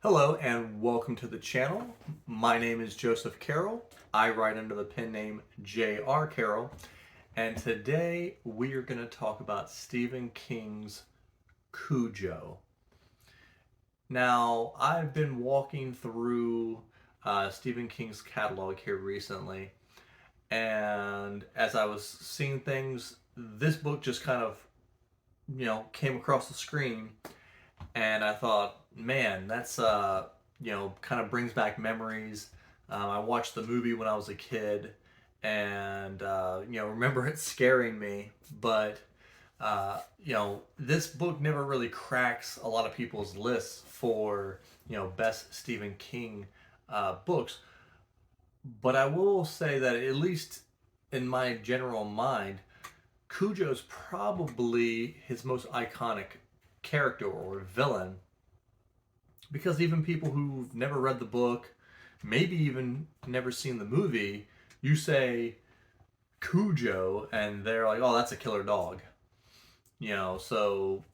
Hello and welcome to the channel. My name is Joseph Carroll. I write under the pen name J.R. Carroll, and today we are going to talk about Stephen King's Cujo. Now, I've been walking through Stephen King's catalog here recently, and as I was seeing things, this book just kind of, came across the screen, and I thought, man, that's kind of brings back memories. I watched the movie when I was a kid, and remember it scaring me. But this book never really cracks a lot of people's lists for best Stephen King books. But I will say that at least in my general mind, Cujo's probably his most iconic character or villain, because even people who've never read the book, maybe even never seen the movie, you say Cujo and they're like, oh, that's a killer dog. So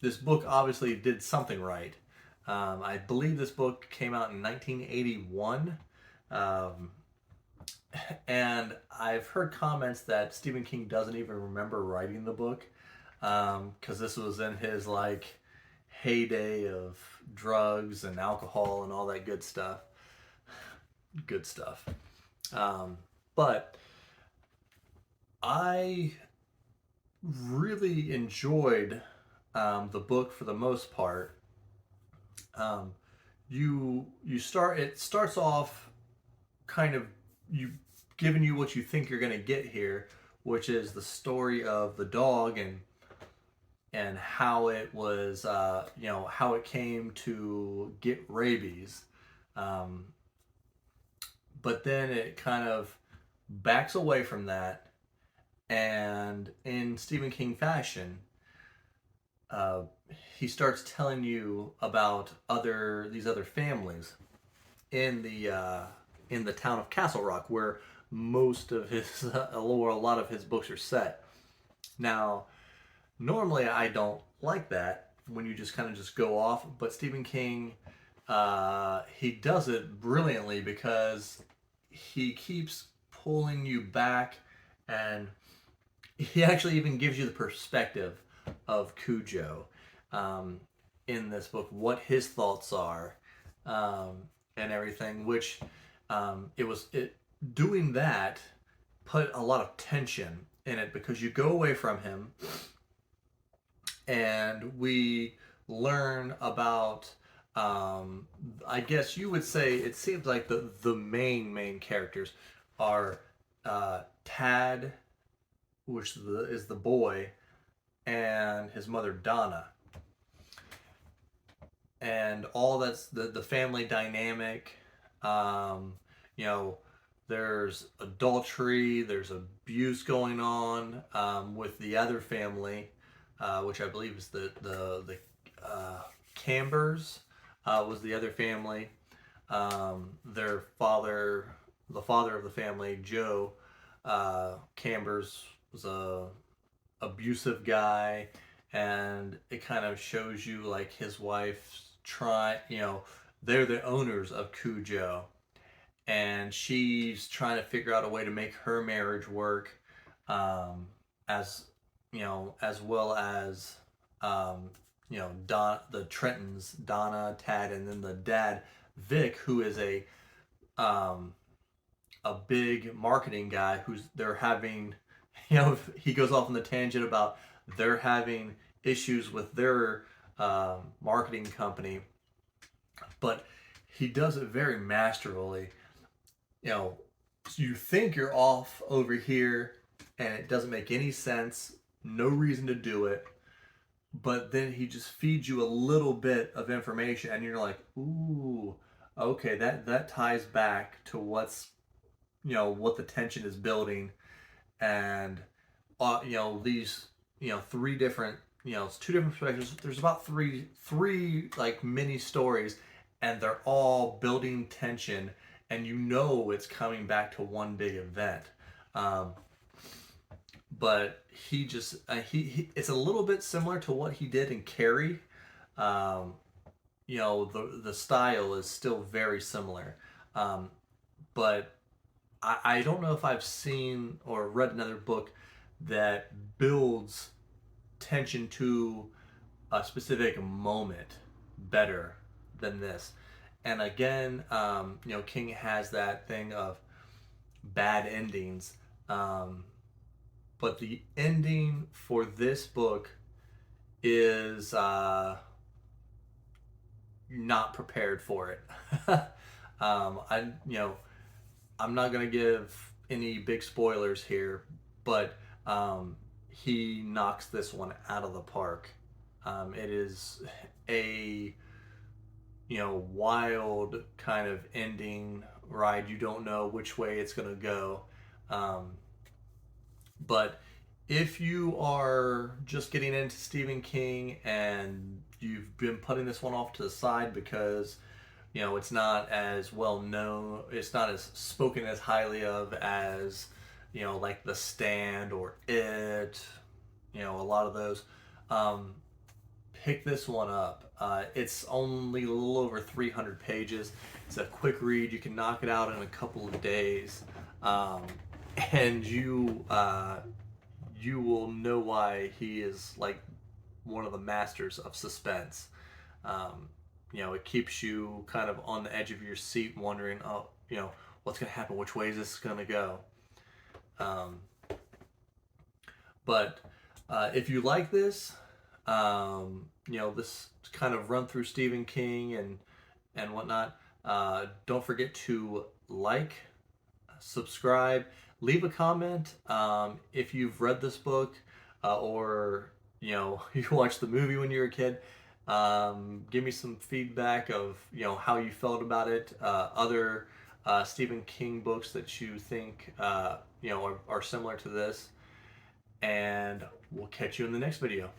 this book obviously did something right. I believe this book came out in 1981. Um, and I've heard comments that Stephen King doesn't even remember writing the book because this was in his heyday of drugs and alcohol and all that good stuff. Good stuff. But I really enjoyed the book for the most part. Um, you start it starts off kind of you giving you what you think you're going to get here, which is the story of the dog and how it was, how it came to get rabies. Um, but then it kind of backs away from that, and in Stephen King fashion, uh, he starts telling you about other families in the town of Castle Rock, where most of his or a lot of his books are set. Now, normally I don't like that when you just kind of just go off, but Stephen King, he does it brilliantly because he keeps pulling you back, and he actually even gives you the perspective of Cujo in this book, what his thoughts are, um, and everything. Which it doing that put a lot of tension in it because you go away from him and we learn about, I guess you would say it seems like the main characters are Tad, which is the boy, and his mother Donna, and all that's the family dynamic. Um, you know, there's adultery, there's abuse going on with the other family, which I believe is the Cambers was the other family. Their father, the father of the family, Joe Cambers, was a abusive guy, and it kind of shows you like his wife's they're the owners of Cujo, and she's trying to figure out a way to make her marriage work, as as well as um, the Trentons, Donna, Tad, and then the dad, Vic, who is um, a big marketing guy who's they're having, he goes off on the tangent about they're having issues with their marketing company, but he does it very masterfully. You know, you think you're off over here and it doesn't make any sense, no reason to do it, but then he just feeds you a little bit of information and you're like, ooh, okay, that ties back to what the tension is building, and these three different, it's two different perspectives. There's about three like mini stories, and they're all building tension, and it's coming back to one big event. um, but he just he it's a little bit similar to what he did in Carrie, um, the style is still very similar. Um, but I don't know if I've seen or read another book that builds tension to a specific moment better than this. And again, King has that thing of bad endings. Um, but the ending for this book is not prepared for it. I I'm not gonna give any big spoilers here, but he knocks this one out of the park. It is a wild kind of ending ride. You don't know which way it's gonna go, um, but if you are just getting into Stephen King and you've been putting this one off to the side because it's not as well known, it's not as spoken as highly of as like The Stand or It, a lot of those, um, pick this one up. It's only a little over 300 pages. It's a quick read. You can knock it out in a couple of days, um, and you will know why he is like one of the masters of suspense. Um, it keeps you kind of on the edge of your seat, wondering, oh, what's going to happen? Which way is this going to go? Um, but if you like this, this kind of run through Stephen King and whatnot, don't forget to like, subscribe, leave a comment if you've read this book or you watched the movie when you were a kid. Give me some feedback of how you felt about it. Other Stephen King books that you think are similar to this, and we'll catch you in the next video.